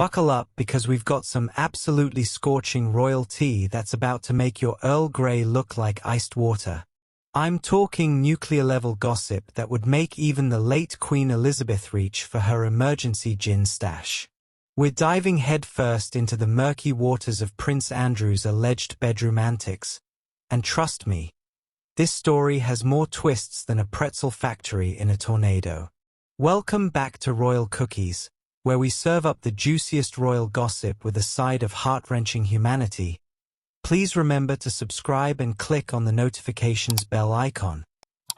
Buckle up because we've got some absolutely scorching royal tea that's about to make your Earl Grey look like iced water. I'm talking nuclear-level gossip that would make even the late Queen Elizabeth reach for her emergency gin stash. We're diving headfirst into the murky waters of Prince Andrew's alleged bedroom antics. And trust me, this story has more twists than a pretzel factory in a tornado. Welcome back to Royal Cookies, where we serve up the juiciest royal gossip with a side of heart-wrenching humanity. Please remember to subscribe and click on the notifications bell icon,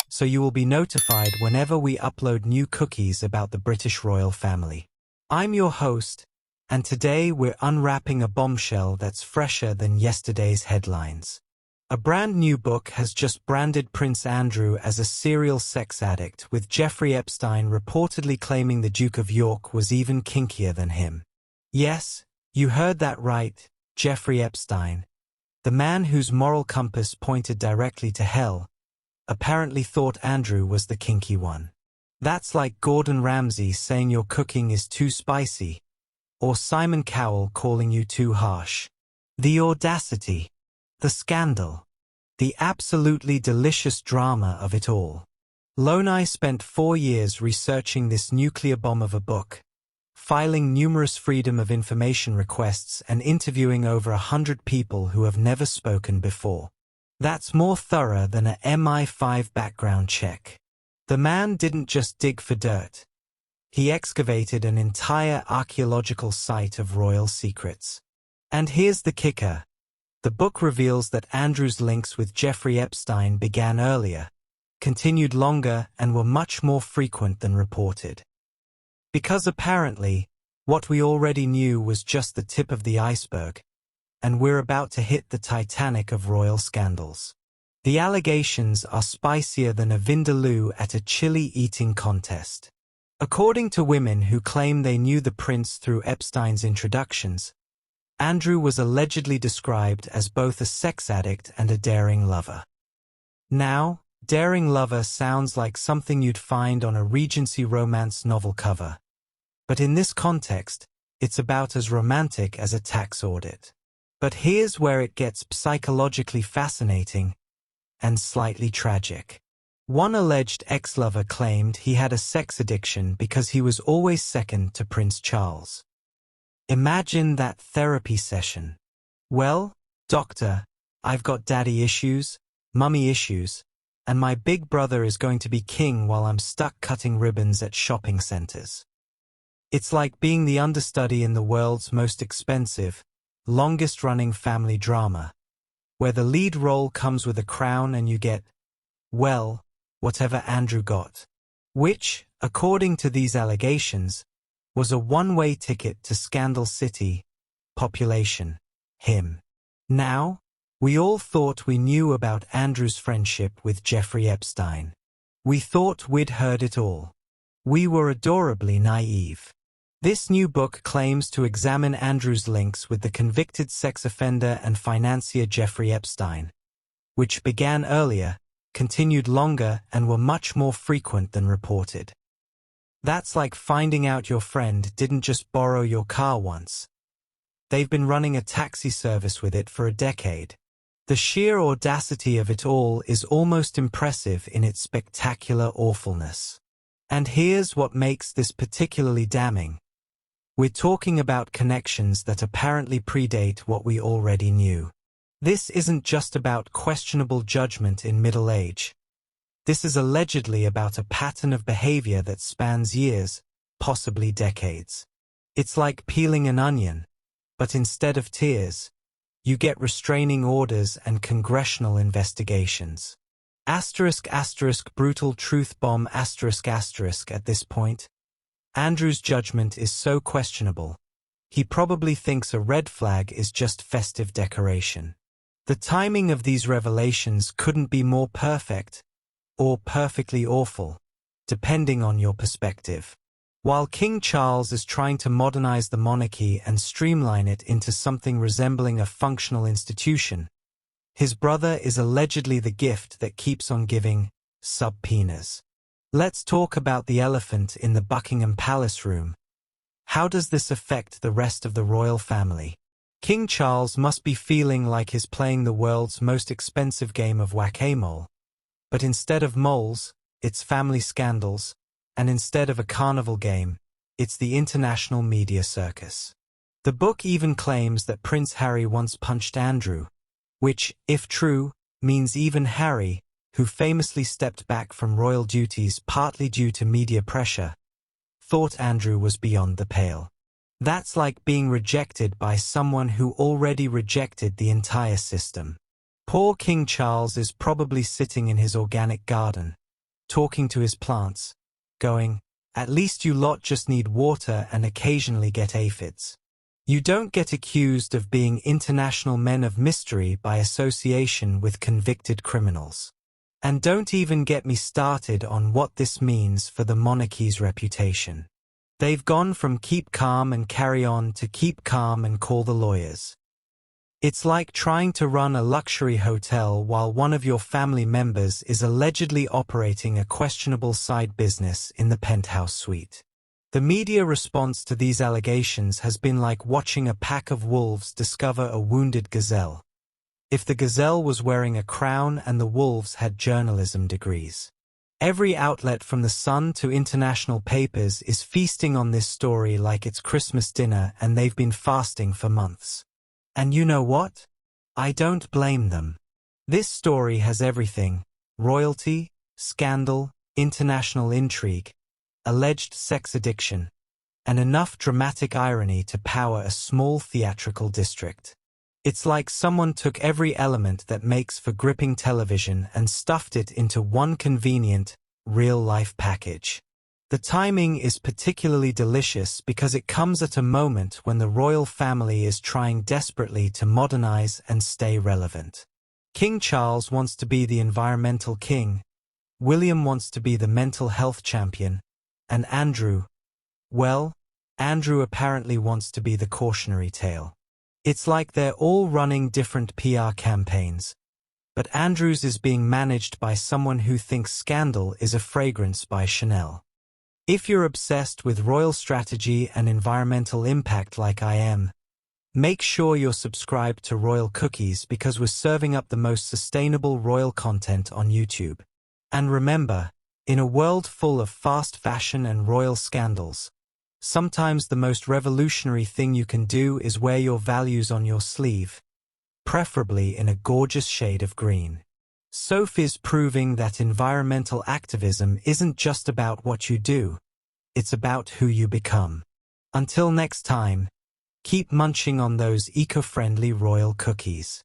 so you will be notified whenever we upload new cookies about the British royal family. I'm your host, and today we're unwrapping a bombshell that's fresher than yesterday's headlines. A brand new book has just branded Prince Andrew as a serial sex addict, with Jeffrey Epstein reportedly claiming the Duke of York was even kinkier than him. Yes, you heard that right, Jeffrey Epstein, the man whose moral compass pointed directly to hell, apparently thought Andrew was the kinky one. That's like Gordon Ramsay saying your cooking is too spicy, or Simon Cowell calling you too harsh. The audacity, the scandal, the absolutely delicious drama of it all. Lonai spent 4 years researching this nuclear bomb of a book, filing numerous Freedom of Information requests and interviewing over 100 people who have never spoken before. That's more thorough than a MI5 background check. The man didn't just dig for dirt. He excavated an entire archaeological site of royal secrets. And here's the kicker. The book reveals that Andrew's links with Jeffrey Epstein began earlier, continued longer, and were much more frequent than reported. Because apparently, what we already knew was just the tip of the iceberg, and we're about to hit the Titanic of royal scandals. The allegations are spicier than a vindaloo at a chili eating contest. According to women who claim they knew the prince through Epstein's introductions, Andrew was allegedly described as both a sex addict and a daring lover. Now, daring lover sounds like something you'd find on a Regency romance novel cover. But in this context, it's about as romantic as a tax audit. But here's where it gets psychologically fascinating and slightly tragic. One alleged ex-lover claimed he had a sex addiction because he was always second to Prince Charles. Imagine that therapy session. Well, doctor, I've got daddy issues, mummy issues, and my big brother is going to be king while I'm stuck cutting ribbons at shopping centers. It's like being the understudy in the world's most expensive, longest-running family drama, where the lead role comes with a crown and you get, well, whatever Andrew got. Which, according to these allegations, was a one-way ticket to Scandal City, population, him. Now, we all thought we knew about Andrew's friendship with Jeffrey Epstein. We thought we'd heard it all. We were adorably naive. This new book claims to examine Andrew's links with the convicted sex offender and financier Jeffrey Epstein, which began earlier, continued longer, and were much more frequent than reported. That's like finding out your friend didn't just borrow your car once. They've been running a taxi service with it for a decade. The sheer audacity of it all is almost impressive in its spectacular awfulness. And here's what makes this particularly damning. We're talking about connections that apparently predate what we already knew. This isn't just about questionable judgment in middle age. This is allegedly about a pattern of behavior that spans years, possibly decades. It's like peeling an onion, but instead of tears, you get restraining orders and congressional investigations. Asterisk asterisk brutal truth bomb asterisk asterisk at this point. Andrew's judgment is so questionable. He probably thinks a red flag is just festive decoration. The timing of these revelations couldn't be more perfect, or perfectly awful, depending on your perspective. While King Charles is trying to modernize the monarchy and streamline it into something resembling a functional institution, his brother is allegedly the gift that keeps on giving, subpoenas. Let's talk about the elephant in the Buckingham Palace room. How does this affect the rest of the royal family? King Charles must be feeling like he's playing the world's most expensive game of whack-a-mole. But instead of moles, it's family scandals, and instead of a carnival game, it's the international media circus. The book even claims that Prince Harry once punched Andrew, which, if true, means even Harry, who famously stepped back from royal duties partly due to media pressure, thought Andrew was beyond the pale. That's like being rejected by someone who already rejected the entire system. Poor King Charles is probably sitting in his organic garden, talking to his plants, going, "At least you lot just need water and occasionally get aphids. You don't get accused of being international men of mystery by association with convicted criminals. And don't even get me started on what this means for the monarchy's reputation. They've gone from keep calm and carry on to keep calm and call the lawyers." It's like trying to run a luxury hotel while one of your family members is allegedly operating a questionable side business in the penthouse suite. The media response to these allegations has been like watching a pack of wolves discover a wounded gazelle. If the gazelle was wearing a crown and the wolves had journalism degrees. Every outlet from The Sun to international papers is feasting on this story like it's Christmas dinner, and they've been fasting for months. And you know what? I don't blame them. This story has everything: royalty, scandal, international intrigue, alleged sex addiction, and enough dramatic irony to power a small theatrical district. It's like someone took every element that makes for gripping television and stuffed it into one convenient, real-life package. The timing is particularly delicious because it comes at a moment when the royal family is trying desperately to modernize and stay relevant. King Charles wants to be the environmental king, William wants to be the mental health champion, and Andrew apparently wants to be the cautionary tale. It's like they're all running different PR campaigns, but Andrew's is being managed by someone who thinks scandal is a fragrance by Chanel. If you're obsessed with royal strategy and environmental impact like I am, make sure you're subscribed to Royal Cookies because we're serving up the most sustainable royal content on YouTube. And remember, in a world full of fast fashion and royal scandals, sometimes the most revolutionary thing you can do is wear your values on your sleeve, preferably in a gorgeous shade of green. Sophie's proving that environmental activism isn't just about what you do, it's about who you become. Until next time, keep munching on those eco-friendly royal cookies.